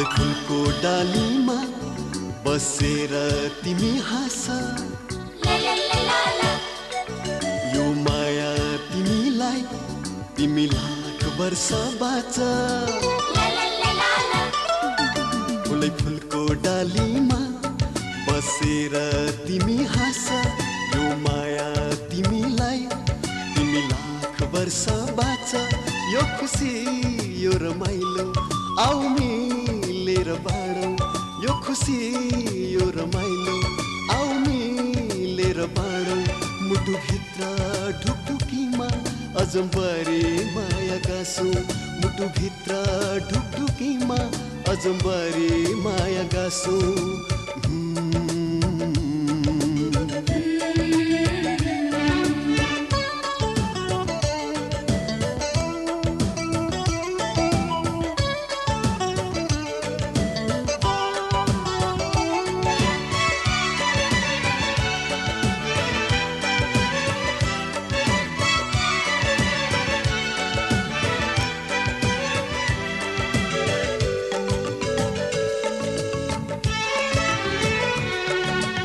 फुलै फुलको डालीमा बसेर तिमी हाँस, यो माया तिमीलाई तिमी लाख वर्ष बाँच। फुलै फुलको डालीमा बसेर तिमी हाँस, यो माया तिमीलाई तिमी लाख वर्ष बाँच। यो खुसी यो रमाइलो आऊ मिलेर बाँडौँ, यो खुसी यो रमाइलो आऊ मिलेर बाँडौँ। मुटुभित्र ढुकढुकीमा अजम्बरे माया गाँसौँ, मुटुभित्र ढुकढुकीमा अजम्बरे माया गाँसौँ।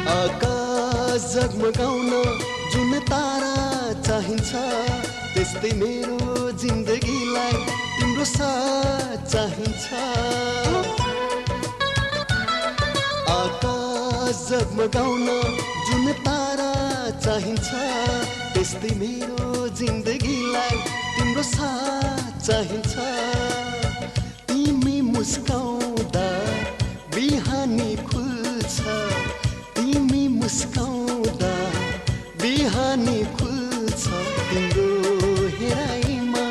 आकाश जगमगाउन जुन तारा चाहिन्छ, त्यस्तै मेरो जिन्दगीलाई तिम्रो साथ चाहिन्छ। आकाश जगमगाउन जुन तारा चाहिन्छ, त्यस्तै मेरो जिन्दगीलाई तिम्रो साथ चाहिन्छ। तिमी मुस्काउँदा बिहानी खुल्छ, तिमी मुस्काउँदा बिहानी खुल्छ, तिम्रो हेराइमा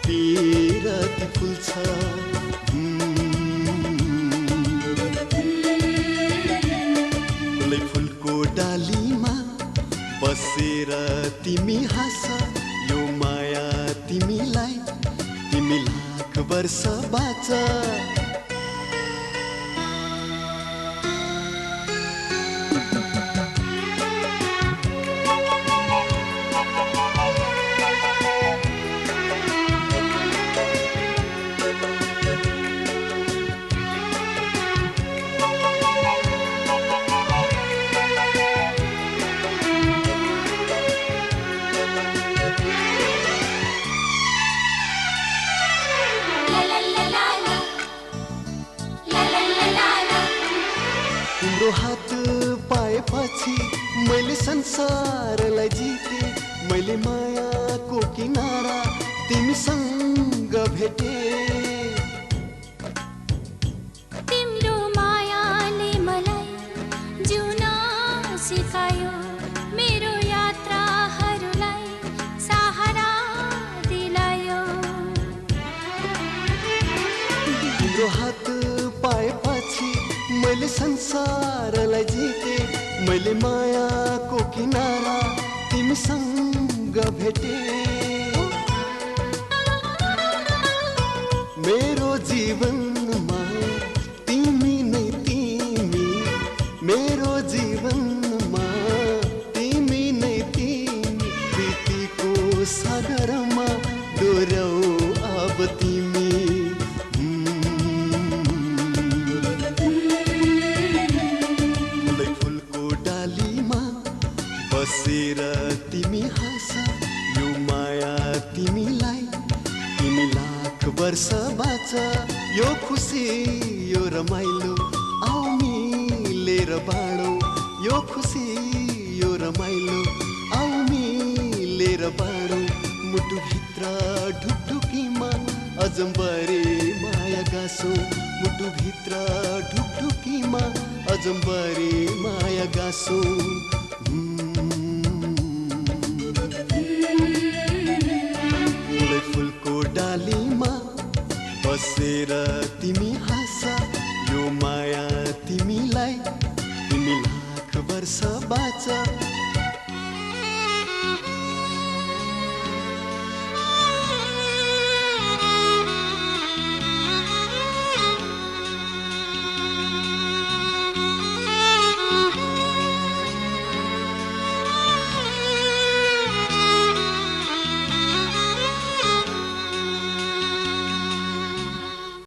पिरती फुल्छ। फुलै फुलको डालीमा बसेर तिमी हाँस, यो माया तिमीलाई तिमी लाख वर्ष बाँच। तिम्रो हात पाएपछि मैले संसारलाई जिते, मैले मायाको किनारा तिमीसँग भेटे। तिम्रो मायाले मलाई जिउन सिकायो, मेरो यात्राहरूलाई सहारा दिलायो। तिम्रो हात पाएपछि मैले संसारलाई जिते, मैले मायाको किनारा तिमीसँग भेटे। मेरो जीवनमा तिमी नै तिमी, मेरो जीवनमा तिमी नै तिमी, प्रीतिको सागरमा डोर्याऊ अब तिमी। बसेर तिमी हाँस, यो माया तिमीलाई तिमी लाख वर्ष बाँच। यो खुसी यो रमाइलो आऊ मिलेर बाँडौँ, यो खुसी यो रमाइलो आऊ मिलेर बाँडौँ। मुटुभित्र ढुकढुकीमा अजम्बरे माया गाँसौँ, मुटुभित्र ढुकढुकीमा अजम्बरे माया गाँसौँ। फुलको डालीमा बसेर तिमी हाँस, यो माया तिमीलाई तिमी लाख वर्ष बाँच।